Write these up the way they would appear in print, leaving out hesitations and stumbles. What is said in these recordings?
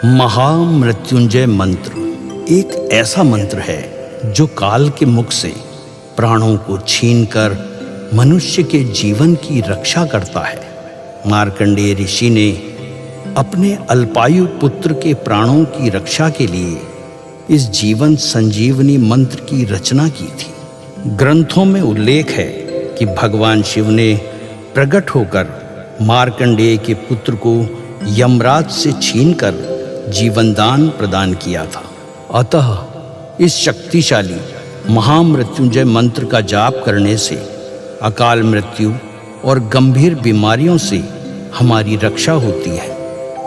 महामृत्युंजय मंत्र एक ऐसा मंत्र है जो काल के मुख से प्राणों को छीनकर मनुष्य के जीवन की रक्षा करता है। मार्कंडेय ऋषि ने अपने अल्पायु पुत्र के प्राणों की रक्षा के लिए इस जीवन संजीवनी मंत्र की रचना की थी। ग्रंथों में उल्लेख है कि भगवान शिव ने प्रकट होकर मार्कंडेय के पुत्र को यमराज से छीनकर जीवनदान प्रदान किया था। अतः इस शक्तिशाली महामृत्युंजय मंत्र का जाप करने से अकाल मृत्यु और गंभीर बीमारियों से हमारी रक्षा होती है।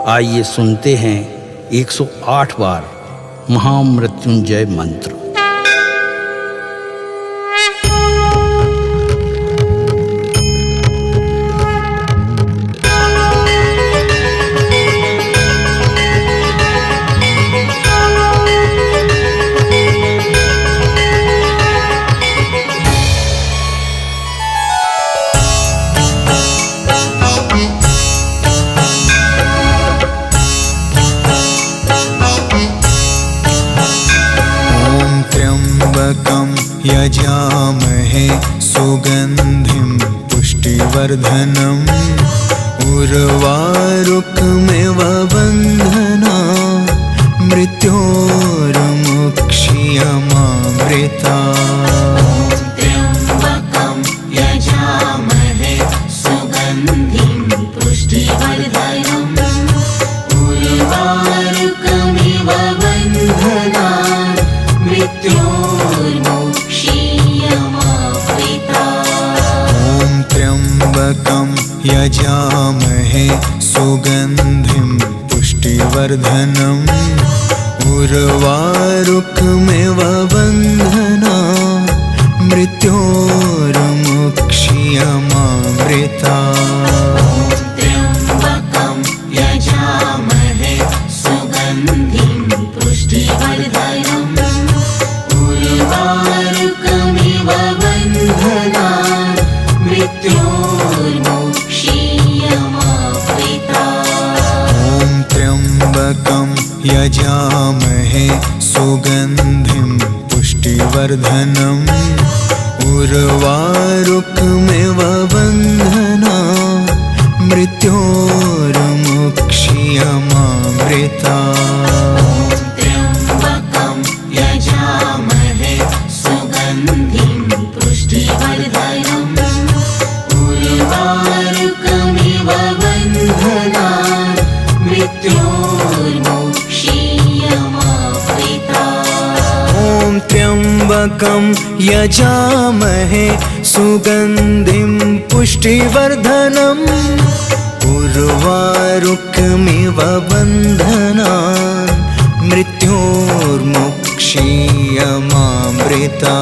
आइए सुनते हैं 108 बार महामृत्युंजय मंत्र। यजामहे सुगंधिं पुष्टिवर्धनम् उर्वारुकमिव बन्धना मृत्योर्मुक्षीयमामृता। त्र्यम्बकं यजामहे सुगन्धिं पुष्टिवर्धनम् उर्वारुकमिव बन्धना त्र्यम्बकं यजामहे सुगन्धिं पुष्टिवर्धनम् उर्वारुकमिव बन्धना मृत्योर्मुक्षीयमामृता। त्र्यम्बकं यजामहे सुगन्धिं पुष्टिवर्धनम् उर्वारुकमिव बन्धना मृत्योर्मुक्षीयमामृता। त्र्यम्बकं यजामहे सुगन्धिं पुष्टिवर्धनम् उर्वारुकमिव बन्धना मृत्योर्मुक्षीयमामृता। त्र्यम्बकं यजामहे सुगन्धिं पुष्टिवर्धनम् उर्वारुकमिव बन्धना मृत्योर्मुक्षीयमामृता। त्र्यम्बकं यजामहे सुगन्धिं पुष्टिवर्धनम् उर्वारुकमिव बन्धना मृत्योर्मुक्षीयमामृता।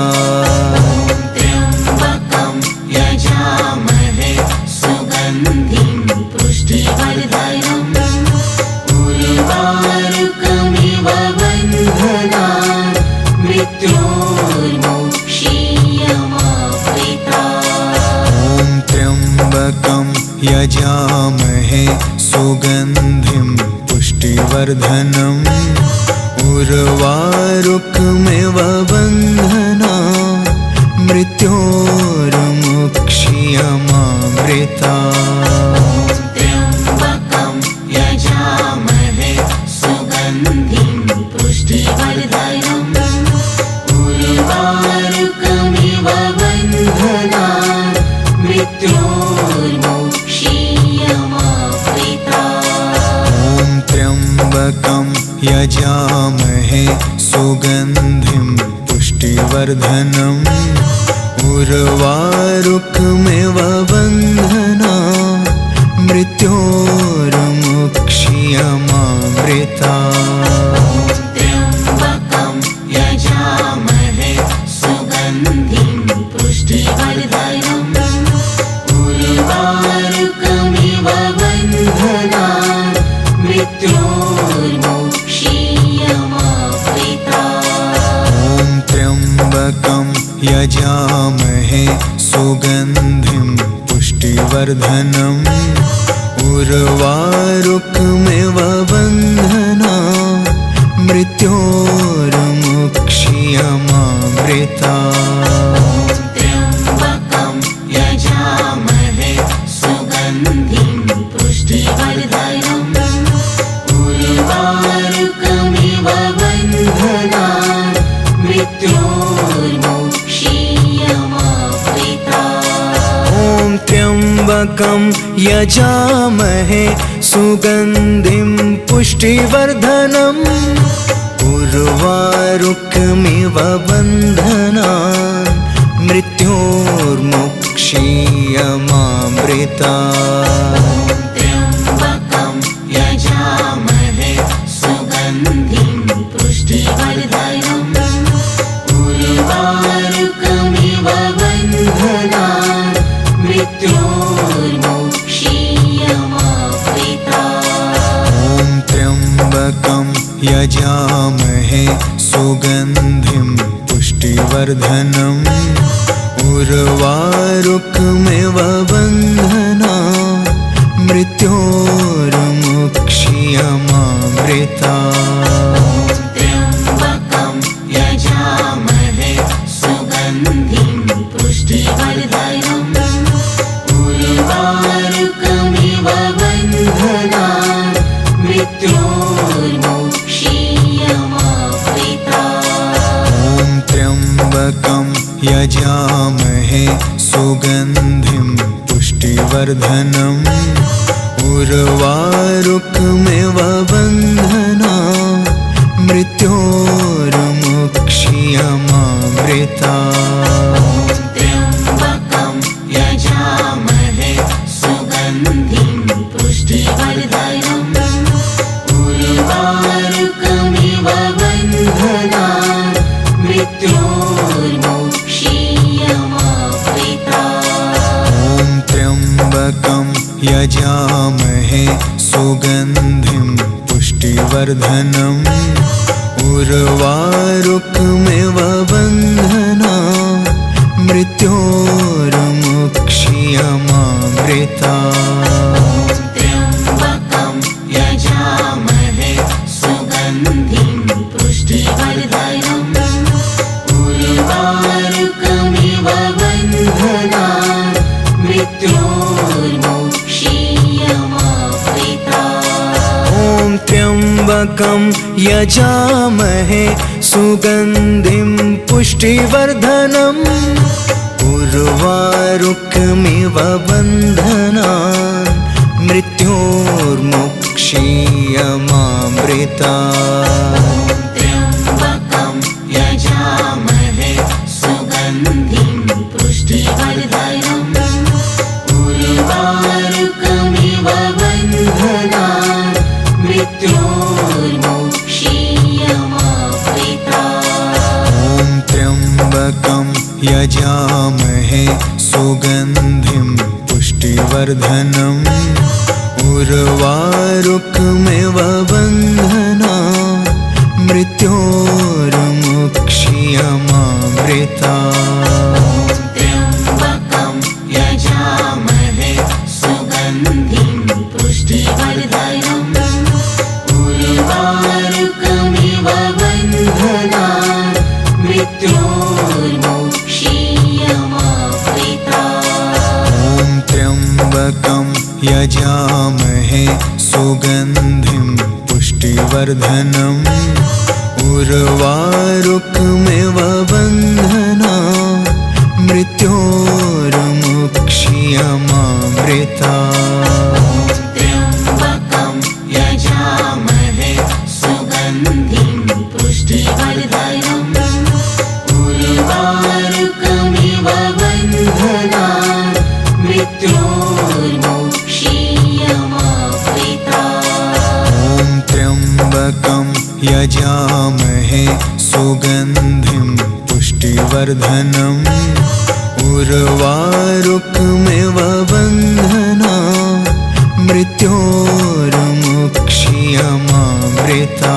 त्र्यम्बकं यजामहे सुगन्धिं पुष्टिवर्धनम् उर्वारुकमिव बन्धना मृत्योर्मुक्षीयमामृता। त्र्यम्बकं यजामहे सुगन्धिं पुष्टिवर्धनम् उर्वारुकमिव बन्धना मृत्योर्मुक्षीयमामृता। त्र्यम्बकं यजामहे सुगन्धिं पुष्टिवर्धनम् उर्वारुकमिव बन्धना मृत्योर्मुक्षीयमामृता। त्र्यम्बकं यजामहे सुगन्धिं पुष्टिवर्धनम् उर्वारुकमिव बन्धना मृत्योर्मुक्षीयमामृता। त्र्यम्बकं यजामहे सुगन्धिं पुष्टिवर्धनम् उर्वारुकमिव बन्धना मृत्योर्मुक्षीयमामृता। त्र्यम्बकं यजामहे सुगन्धिं पुष्टिवर्धनम् उर्वारुकमिव बन्धना मृत्योर्मुक्षीयमामृता त्र्यम्बकं यजामहे सुगन्धिं पुष्टिवर्धनम् उर्वारुकमिव बन्धनान् मृत्योर्मुक्षीयमामृता ॐ त्र्यम्बकं यजामहे सुगन्धिं पुष्टिवर्धनम् उर्वारुकमिव बन्धनान् मृत्योर्मुक्षीयमामृता त्र्यम्बकं यजामहे सुगन्धिं पुष्टिवर्धनम् उर्वारुकमिव बन्धनान् मृत्योर्मुक्षीयमामृता ॐ त्र्यम्बकं यजामहे सुगन्धिं पुष्टिवर्धनम् उर्वारुकमिव बन्धनान् मृत्योर्मुक्षीयमामृता त्र्यम्बकं यजामहे सुगन्धिं पुष्टिवर्धनम् उर्वारुकमिव बन्धनान् मृत्योर्मुक्षीयमामृता ॐ त्र्यम्बकं यजामहे सुगन्धिं पुष्टिवर्धनम् उर्वारुकमिव बन्धनान् मृत्योर्मुक्षीयमामृता त्र्यम्बकं यजामहे सुगन्धिं पुष्टिवर्धनम् उर्वारुकमिव बन्धनान् मृत्योर्मुक्षीयमामृता ॐ त्र्यम्बकं यजामहे सुगन्धिं पुष्टिवर्धनम् उर्वारुकमिव बन्धनान् मृत्योर्मुक्षीयमामृता त्र्यम्बकं यजामहे सुगन्धिं पुष्टिवर्धनम् उर्वारुकमिव बन्धनान् मृत्योर्मुक्षीयमामृता ॐ त्र्यम्बकं यजामहे सुगन्धिं पुष्टिवर्धनम् उर्वारुकमिव बन्धनान् मृत्योर्मुक्षीयमामृता त्र्यम्बकं यजामहे सुगन्धिं पुष्टिवर्धनम् उर्वारुकमिव बन्धनान् मृत्योर्मुक्षीयमामृता ॐ त्र्यम्बकं यजामहे सुगन्धिं पुष्टिवर्धनम् उर्वारुकमिव बन्धनान् मृत्योर्मुक्षीयमामृता त्र्यम्बकं यजामहे सुगन्धिं पुष्टिवर्धनम् उर्वारुकमिव बन्धनान् मृत्योर्मुक्षीयमामृता ॐ त्र्यम्बकं यजामहे सुगन्धिं पुष्टिवर्धनम् उर्वारुकमिव बन्धनान् मृत्योर्मुक्षीयमामृता त्र्यम्बकं यजामहे सुगन्धिं पुष्टिवर्धनम् उर्वारुकमिव बन्धनान् मृत्योर्मुक्षीयमामृता ॐ त्र्यम्बकं यजामहे सुगन्धिं पुष्टिवर्धनम् उर्वारुकमिव बन्धनान् मृत्योर्मुक्षीयमामृता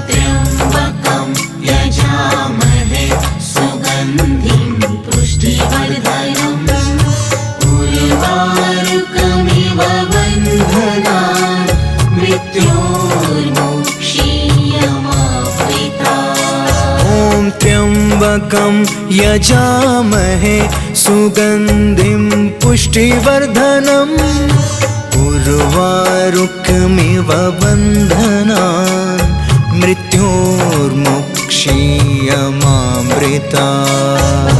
त्र्यम्बकं यजामहे सुगन्धिं पुष्टिवर्धनम् उर्वारुकमिव बन्धनान् मृत्योर्मुक्षीयमामृता त्र्यम्बकं यजामहे सुगन्धिं पुष्टिवर्धनम् उर्वारुकमिव बन्धनान् मृत्योर्मुक्षीयमामृतात्।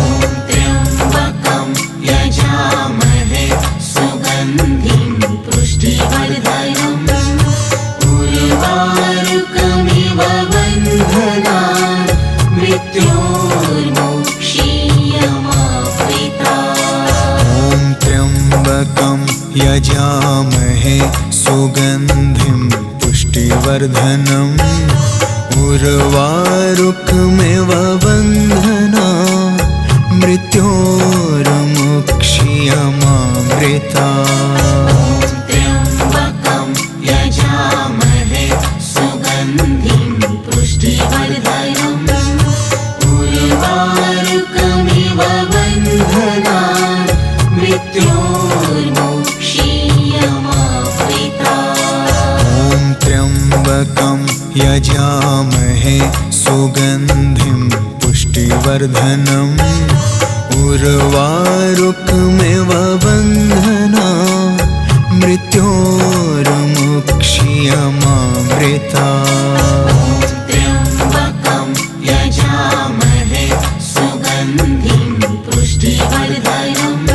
त्र्यम्बकं यजामहे सुगन्धिं पुष्टिवर्धनम् उर्वारुकमिव बन्धनान् मृत्योर्मुक्षीयमामृतात्। ॐ त्र्यम्बकं यजामहे सुगन्धिं पुष्टिवर्धनम् उर्वारुकमिव बन्धनान् मृत्योर्मुक्षीयमामृतात्। त्र्यम्बकं यजामहे सुगन्धिं पुष्टिवर्धनम् उर्वारुकमिव बन्धनान् मृत्योर्मुक्षीयमामृतात्। ॐ त्र्यम्बकं यजामहे सुगन्धिं पुष्टिवर्धनम् उर्वारुकमिव बन्धनान् मृत्योर्मुक्षीयमामृतात्। त्र्यम्बकं यजामहे सुगन्धिं पुष्टिवर्धनम्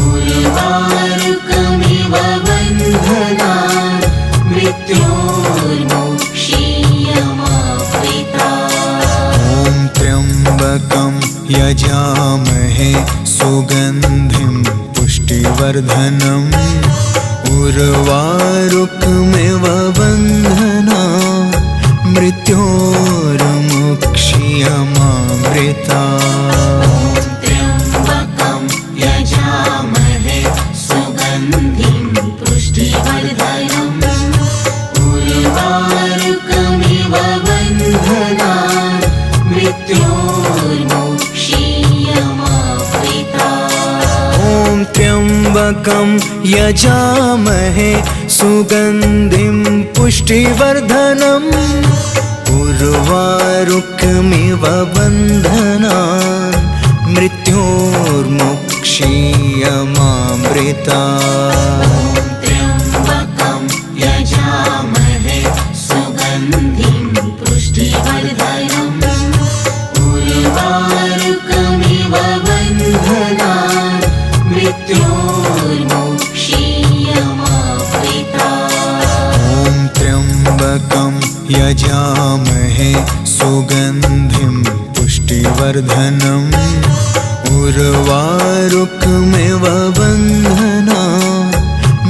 उर्वारुकमिव बन्धनान् मृत्योर्मुक्षीयमामृतात्। ॐ त्र्यम्बकं यजामहे सुगन्धिं पुष्टिवर्धनम् उर्वारुकमिव बन्धनान् मृत्योर्मुक्षीयमामृतात्। त्र्यम्बकं यजामहे सुगन्धिं पुष्टिवर्धनम् उर्वारुकमिव बन्धनान् मृत्योर्मुक्षीयमामृतात्। ॐ त्र्यम्बकं यजामहे सुगन्धिं पुष्टिवर्धनम् उर्वारुकमिव बन्धनान् मृत्योर्मुक्षीयमामृतात्। त्र्यम्बकं यजामहे सुगन्धिं पुष्टिवर्धनम् उर्वारुकमिव बन्धनान् मृत्योर्मुक्षीयमामृतात्। ॐ त्र्यम्बकं यजामहे सुगन्धिं पुष्टिवर्धनम् उर्वारुकमिव बन्धनान्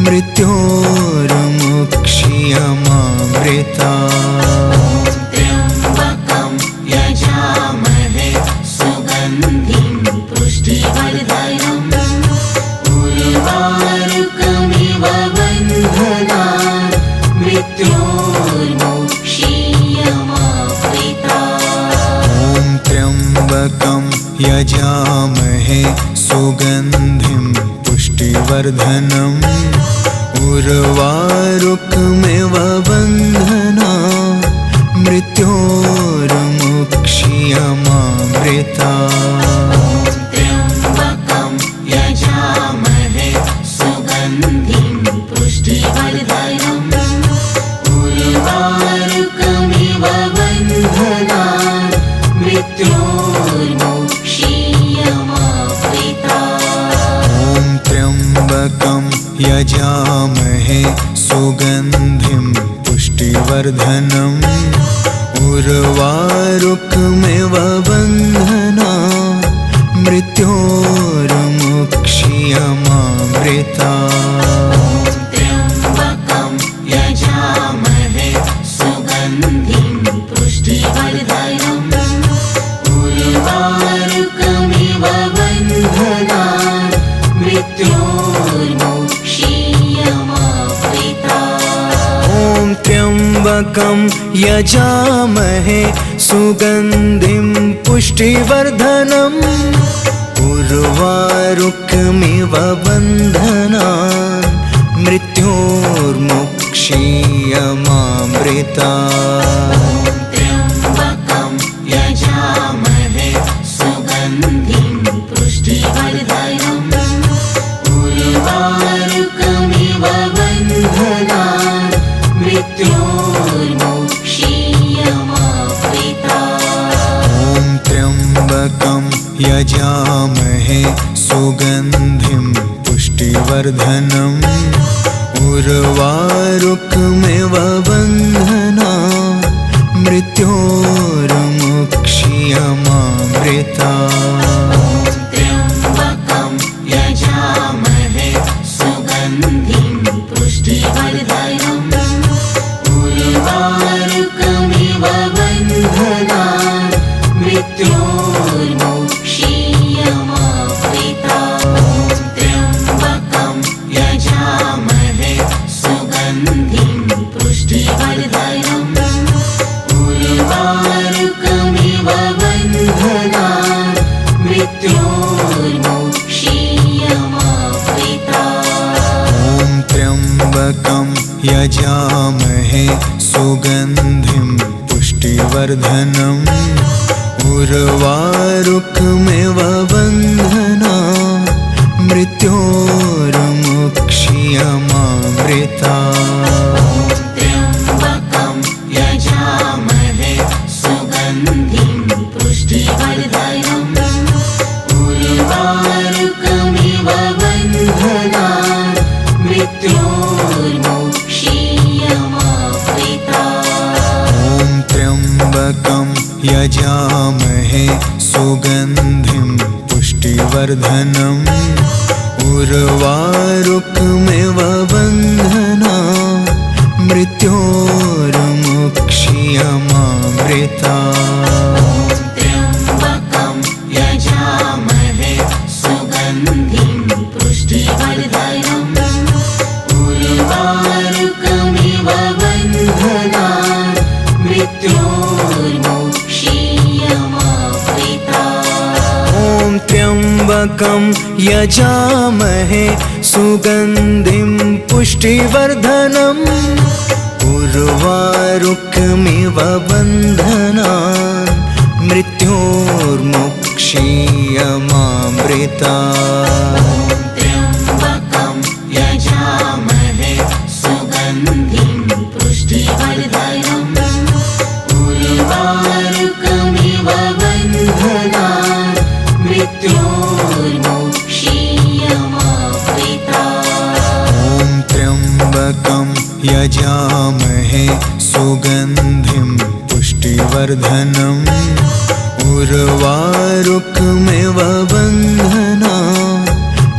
मृत्योर्मुक्षीयमामृतात्। त्र्यम्बकं यजामहे सुगन्धिं पुष्टिवर्धनम् उर्वारुकमिव बन्धनान् मृत्योर्मुक्षीयमामृतात्। ॐ त्र्यम्बकं यजामहे सुगन्धिं पुष्टिवर्धनम् उर्वारुकमिव बन्धनान् मृत्योर्मुक्षीयमामृतात्। त्र्यम्बकं यजामहे सुगन्धिं पुष्टिवर्धनम् उर्वारुकमिव बन्धनान् मृत्योर्मुक्षीयमामृतात्। ॐ त्र्यम्बकं यजामहे सुगन्धिं पुष्टिवर्धनम् उर्वारुकमिव बन्धनान् मृत्योर्मुक्षीयमामृतात्। त्र्यम्बकं यजामहे सुगन्धिं पुष्टिवर्धनम् उर्वारुकमिव बन्धनान् मृत्योर्मुक्षीयमामृतात्। ॐ त्र्यम्बकं यजामहे सुगन्धिं पुष्टिवर्धनम् उर्वारुकमिव बन्धनान् मृत्योर्मुक्षीयमामृतात्। त्र्यम्बकं यजामहे मृत्योर्मुक्षीयमामृता ॐ त्र्यम्बकं यजामहे सुगन्धिं पुष्टिवर्धनम् उर्वारुकमिव बन्धनान् मृत्योर्मुक्षीयमामृता त्र्यम्बकं यजामहे सुगन्धिं पुष्टिवर्धनम् उर्वारुकमिव बन्धनान् मृत्योर्मुक्षीयमामृता त्र्यम्बकं यजामहे सुगन्धिं पुष्टिवर्धनम् उर्वारुकमिव बन्धनान् मृत्योर्मुक्षीयमामृता ॐ त्र्यम्बकं यजामहे सुगन्धिं पुष्टिवर्धनम् उर्वारुकमिव बन्धनान् मृत्योर्मुक्षीयमामृता त्र्यम्बकं यजामहे सुगन्धिं पुष्टिवर्धनम् उर्वारुकमिव बन्धनान् मृत्योर्मुक्षीयमामृता ॐ त्र्यम्बकं यजामहे सुगन्धिं पुष्टिवर्धनम् उर्वारुकमिव बन्धनान् मृत्योर्मुक्षीयमामृता त्र्यम्बकं यजामहे सुगन्धिं पुष्टिवर्धनम् उर्वारुकमिव बन्धनान् मृत्योर्मुक्षीयमामृता ॐ त्र्यम्बकं यजामहे सुगन्धिं पुष्टिवर्धनम् उर्वारुकमिव बन्धनान् मृत्योर्मुक्षीयमामृता त्र्यम्बकं यजामहे सुगन्धिं पुष्टिवर्धनम् उर्वारुकमिव बन्धनान्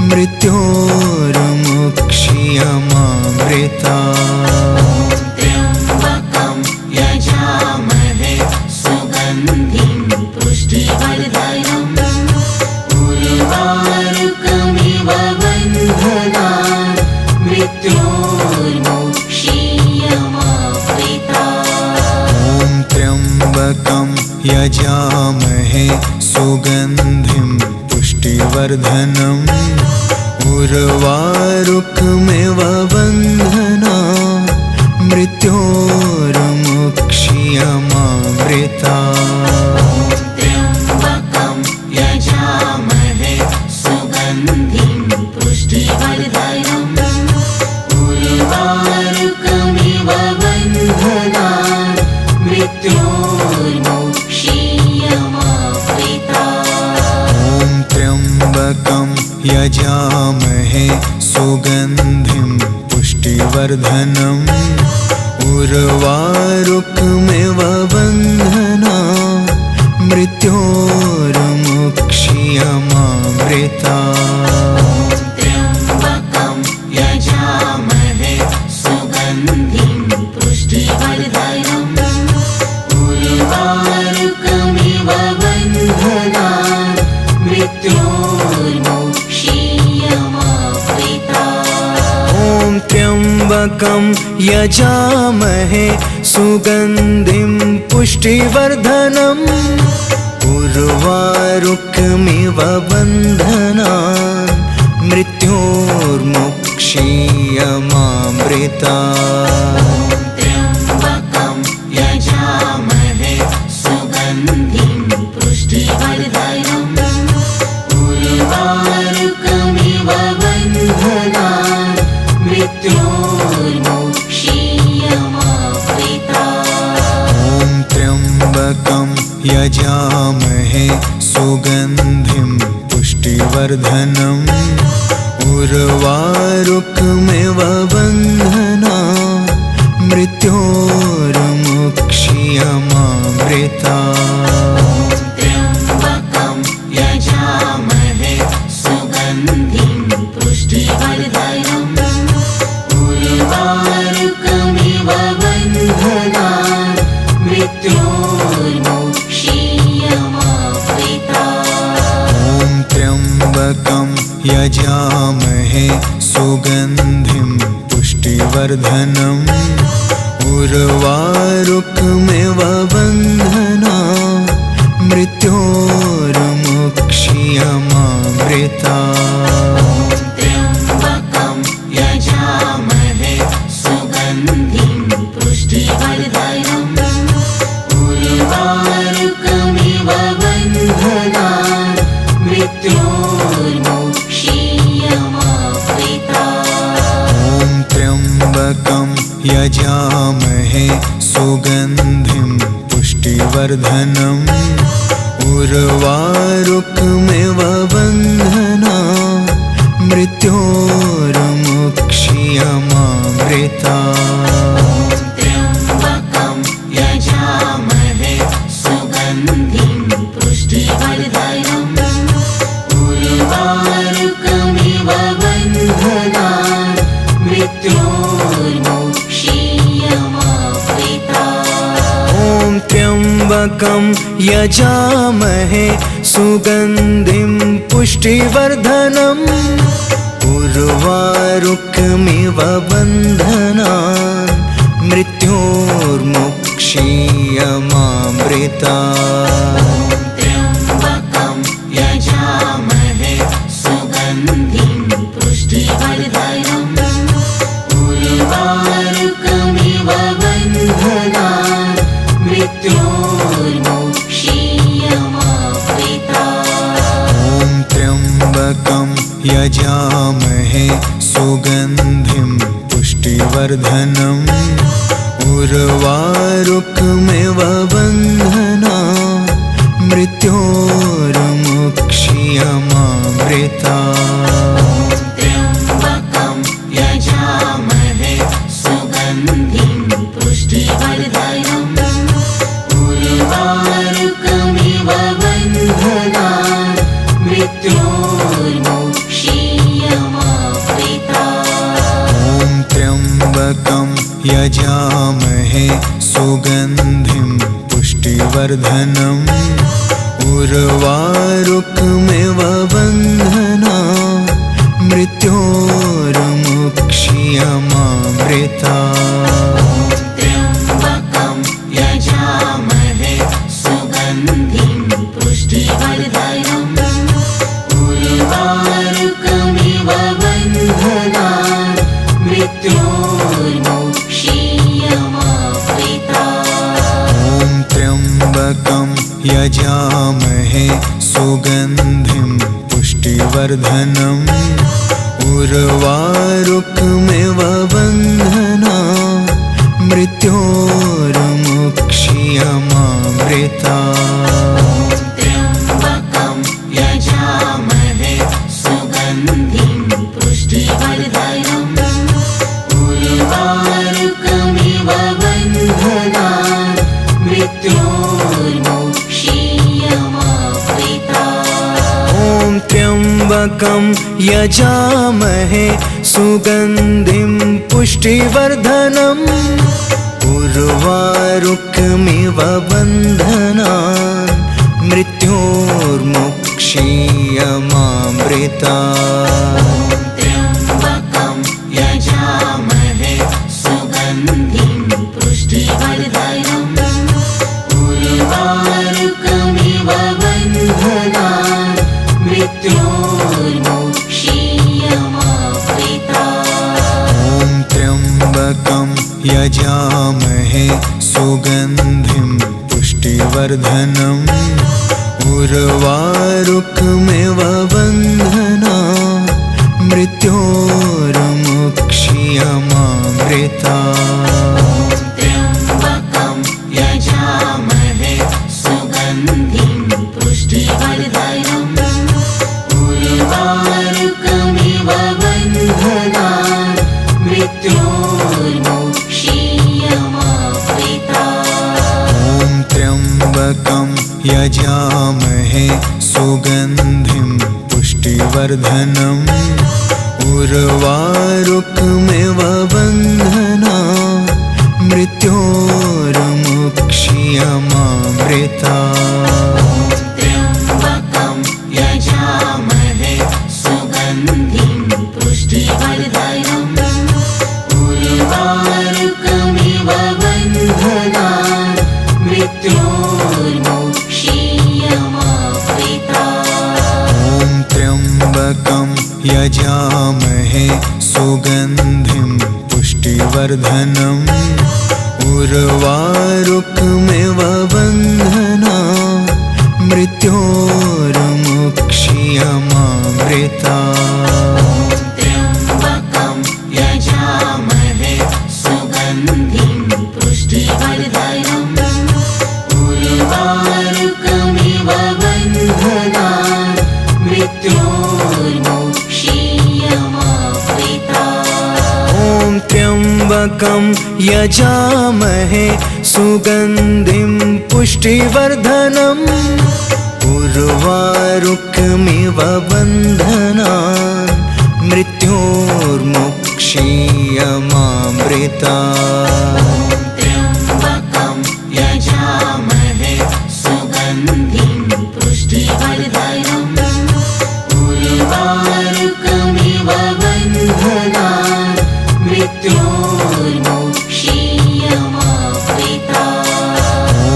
मृत्योर्मुक्षीयमामृता ॐ त्र्यम्बकं यजामहे सुगन्धिं पुष्टिवर्धनम् उर्वारुकमिव बन्धनान् मृत्योर्मुक्षीयमामृता त्र्यम्बकं यजामहे सुगन्धिं पुष्टिवर्धनम् उर्वारुकमिव बन्धनान् मृत्योर्मुक्षीयमामृता ॐ त्र्यम्बकं यजामहे सुगन्धिं पुष्टिवर्धनम् उर्वारुकमिव बन्धनान् मृत्योर्मुक्षीयमामृता त्र्यम्बकं यजामहे सुगन्धिं पुष्टिवर्धनम् उर्वारुकमिव बन्धनान् मृत्योर्मुक्षीयमामृता ॐ त्र्यम्बकं यजामहे सुगन्धिं पुष्टिवर्धनम् उर्वारुकमिव बन्धनान् मृत्योर्मुक्षीयमामृता त्र्यम्बकं यजामहे सुगन्धिं पुष्टिवर्धनम् उर्वारुकमिव बन्धनान् मृत्योर्मुक्षीयमामृता ॐ त्र्यम्बकं यजामहे सुगन्धिं पुष्टिवर्धनम् उर्वारुकमिव बन्धनान् मृत्योर्मुक्षीयमामृता त्र्यम्बकं यजामहे सुगन्धिं पुष्टिवर्धनम् उर्वारुकमिव बन्धनान् मृत्योर्मुक्षीयमामृता यजामहे सुगन्धिं पुष्टिवर्धनम् उर्वारुकमिव बन्धनात् मृत्योर्मुक्ष्यमामृतात्। त्र्यम्बकं यजामहे सुगन्धिं पुष्टिवर्धनम् उर्वारुकमिव बन्धनात् मृत्योर्मुक्ष्यमामृतात्। ॐ त्र्यम्बकं यजामहे सुगन्धिं पुष्टिवर्धनम् उर्वारुकमिव बन्धनात् मृत्योर्मुक्ष्यमामृतात्। त्र्यम्बकं यजामहे सुगन्धिं पुष्टिवर्धनम् उर्वारुकमिव बन्धनात् मृत्योर्मुक्ष्यमामृतात्। ॐ त्र्यम्बकं यजामहे सुगन्धिं पुष्टिवर्धनम् उर्वारुकमिव बन्धनात् मृत्योर्मुक्ष्यमामृतात्। त्र्यम्बकं यजामहे सुगन्धिं पुष्टिवर्धनम् उर्वारुकमिव बन्धनात् मृत्योर्मुक्ष्यमामृतात्। ॐ त्र्यम्बकं यजामहे सुगन्धिं पुष्टिवर्धनम् उर्वारुकमिव बन्धनात् मृत्योर्मुक्ष्यमामृतात्। त्र्यम्बकं यजामहे सुगन्धिं पुष्टिवर्धनम् उर्वारुकमिव बन्धनात् मृत्योर्मुक्ष्यमामृतात्। ॐ त्र्यम्बकं यजामहे सुगन्धिं पुष्टिवर्धनम् उर्वारुकमिव बन्धनात् मृत्योर्मुक्ष्यमामृतात्। त्र्यम्बकं यजामहे सुगन्धिं पुष्टिवर्धनम् उर्वारुकमिव बन्धनात् मृत्योर्मुक्ष्यमामृतात्। ॐ त्र्यम्बकं यजामहे सुगन्धिं पुष्टिवर्धनम् उर्वारुकमिव बन्धनात् मृत्योर्मुक्ष्यमामृतात्। त्र्यम्बकं यजामहे सुगन्धिं पुष्टिवर्धनम् उर्वारुकमिव बन्धनात् मृत्योर्मुक्ष्यमामृतात्। ॐ त्र्यम्बकं यजामहे सुगन्धिं पुष्टिवर्धनम् उर्वारुकमिव बन्धनात् मृत्योर्मुक्ष्यमामृतात्। त्र्यम्बकं यजामहे सुगन्धिं पुष्टिवर्धनम् उर्वारुकमिव बन्धनात् मृत्योर्मुक्ष्यमामृतात्। ॐ त्र्यम्बकं यजामहे सुगन्धिं पुष्टिवर्धनम् उर्वारुकमिव बन्धनात् मृत्योर्मुक्ष्यमामृतात्। त्र्यम्बकं यजामहे सुगन्धिं पुष्टिवर्धनम् उर्वारुकमिव बन्धनात् मृत्योर्मुक्ष्यमामृतात्। ॐ त्र्यम्बकं यजामहे सुगन्धिं पुष्टिवर्धनम् उर्वारुकमिव बन्धनात् मृत्योर्मुक्ष्यमामृतात्। त्र्यम्बकं यजामहे सुगन्धिं मृत्योर्मोक्षीयमामृता। ॐ त्र्यम्बकं यजामहे सुगन्धिं पुष्टिवर्धनम् उर्वारुकमिव बन्धनात् मृत्योर्मुक्षीयमामृता। त्र्यम्बकं यजामहे सुगन्धिं पुष्टिवर्धनम् उर्वारुकमिव बन्धनात् मृत्योर्मुक्षीयमामृता। ॐ त्र्यम्बकं यजामहे सुगन्धिं पुष्टिवर्धनम् उर्वारुकमिव बन्धनात् मृत्योर्मुक्षीयमामृता। त्र्यम्बकं यजामहे सुगन्धिं पुष्टिवर्धनम् उर्वारुकमिव बन्धनात् मृत्योर्मुक्षीयमामृता। ॐ त्र्यम्बकं यजामहे सुगन्धिं पुष्टिवर्धनम् उर्वारुकमिव बन्धनात् मृत्योर्मुक्षीयमामृता। त्र्यम्बकं यजामहे सुगन्धिं पुष्टिवर्धनम् उर्वारुकमिव बन्धनात् मृत्योर्मुक्षीयमामृता। ॐ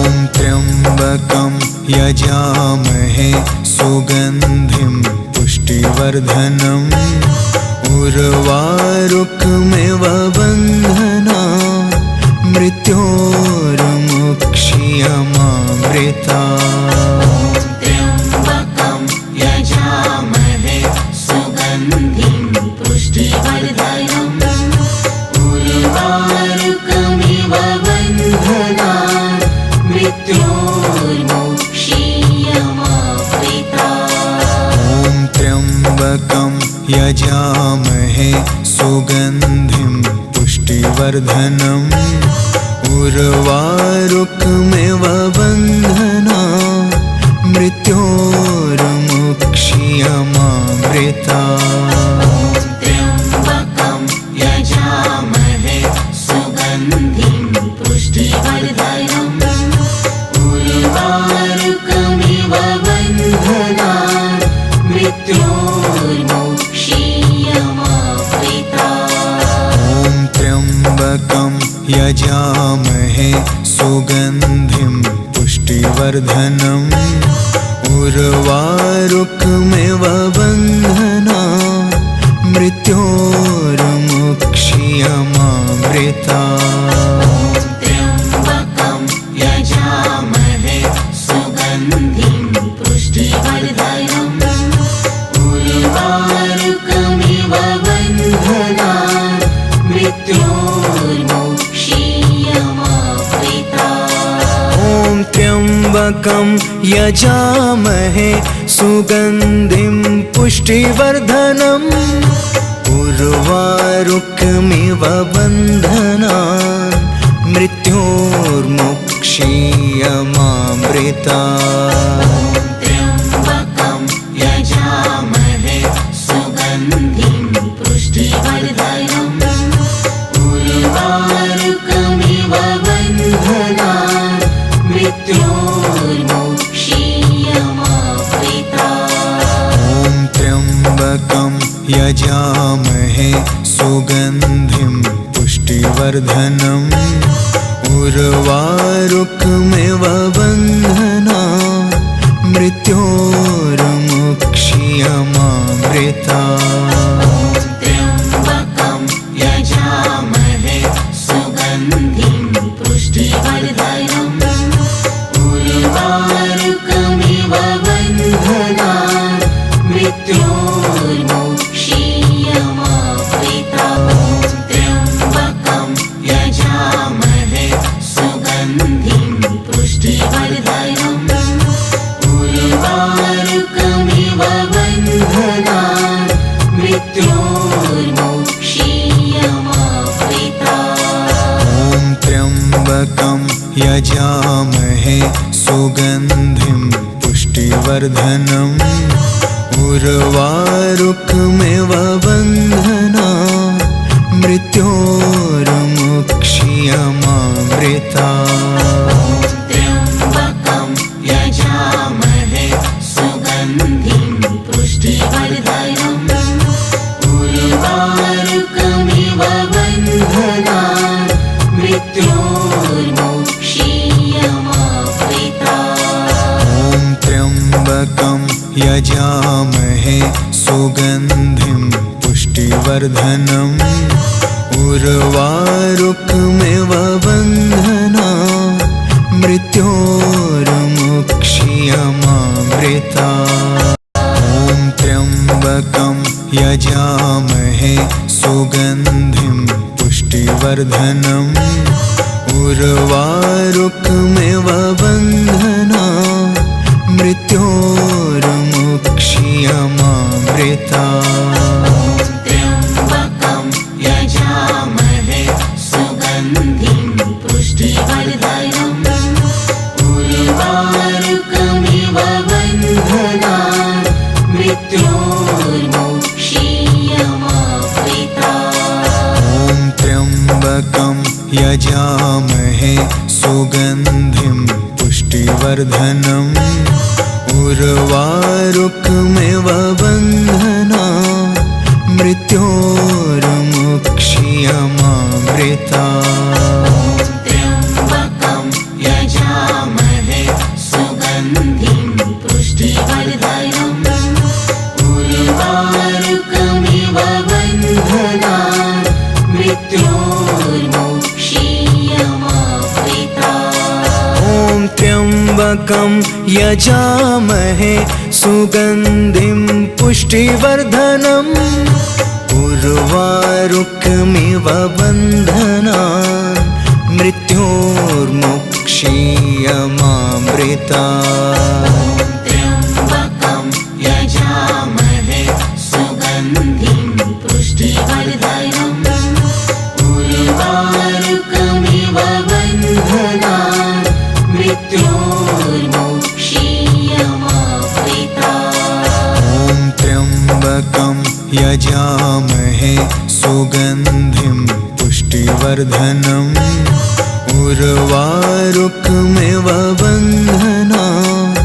त्र्यम्बकं यजामहे सुगन्धिं पुष्टिवर्धनम् उर्वारुकमिव बन्धनात् मृत्योर्मुक्षीयमामृता। त्र्यम्बकं यजामहे सुगन्धिं पुष्टिवर्धनम् उर्वारुकमिव बन्धनात् मृत्योर्मुक्षीयमामृता। ॐ त्र्यम्बकं यजामहे सुगन्धिं पुष्टिवर्धनम् उर्वारुकमिव बन्धनात् मृत्योर्मुक्षीयमामृता। त्र्यम्बकं यजामहे सुगन्धिं पुष्टिवर्धनम् उर्वारुकमिव बन्धनात् मृत्योर्मुक्षीयमामृता। ॐ त्र्यम्बकं यजामहे सुगन्धिं पुष्टिवर्धनम् उर्वारुकमिव बन्धनात् मृत्योर्मुक्षीयमामृता। त्र्यम्बकं यजामहे सुगन्धिं पुष्टिवर्धनम् उर्वारुकमिव बन्धनात् मृत्योर्मुक्षीयमामृता। ॐ त्र्यम्बकं यजामहे सुगन्धिं पुष्टिवर्धनम् उर्वारुकमिव बन्धनात् मृत्योर्मुक्षीयमामृता। त्र्यम्बकं यजामहे सुगन्धिं पुष्टिवर्धनम् उर्वारुकमिव बन्धनात् मृत्योर्मुक्षीयमामृता। ॐ त्र्यम्बकं यजामहे सुगन्धिं पुष्टिवर्धनम् उर्वारुकमिव बन्धनात् मृत्योर्मुक्षीयमामृता। त्र्यम्बकं यजामहे सुगन्धिं पुष्टिवर्धनम् उर्वारुकमिव बन्धनात् मृत्योर्मुक्षीयमामृता। त्र्यम्बकं यजामहे सुगन्धिं पुष्टिवर्धनम् उर्वारुकमिव बन्धनात् यजामहे सुगन्धिं पुष्टिवर्धनम् उर्वारुकमिव बन्धनात् मृत्योर्मुक्ष्यमामृतात् त्र्यम्बकं यजामहे सुगन्धिं पुष्टिवर्धनम् उर्वारुकमिव बन्धनात् मृत्योर्मुक्ष्यमामृतात् ॐ त्र्यम्बकं यजामहे सुगन्धिं पुष्टिवर्धनम् उर्वारुकमिव बन्धनात् मृत्योर्मुक्ष्यमामृतात् ॐ त्र्यम्बकं यजामहे सुगन्धिं पुष्टिवर्धनम् उर्वारुकमिव बन्धनात् मृत्योर्मुक्ष्यमामृतात् त्र्यम्बकं यजामहे सुगन्धिं पुष्टिवर्धनम् उर्वारुकमिव बन्धनात् मृत्योर्मुक्ष्यमामृतात् ॐ त्र्यम्बकं यजामहे सुगन्धिं पुष्टिवर्धनम् उर्वारुकमिव बन्धनात् मृत्योर्मुक्ष्यमामृतात् त्र्यम्बकं यजामहे सुगन्धिं पुष्टिवर्धनम् उर्वारुकमिव बन्धनात् मृत्योर्मुक्ष्यमामृतात् ॐ त्र्यम्बकं यजामहे सुगन्धिं पुष्टिवर्धनम् उर्वारुकमिव बन्धनात् मृत्योर्मुक्ष्यमामृतात् त्र्यम्बकं यजामहे सुगन्धिं पुष्टिवर्धनम् उर्वारुकमिव बन्धनात् मृत्योर्मुक्ष्यमामृतात् ॐ त्र्यम्बकं यजामहे सुगन्धिं पुष्टिवर्धनम् उर्वारुकमिव बन्धनात्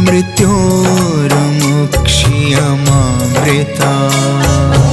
मृत्योर्मुक्ष्यमामृतात्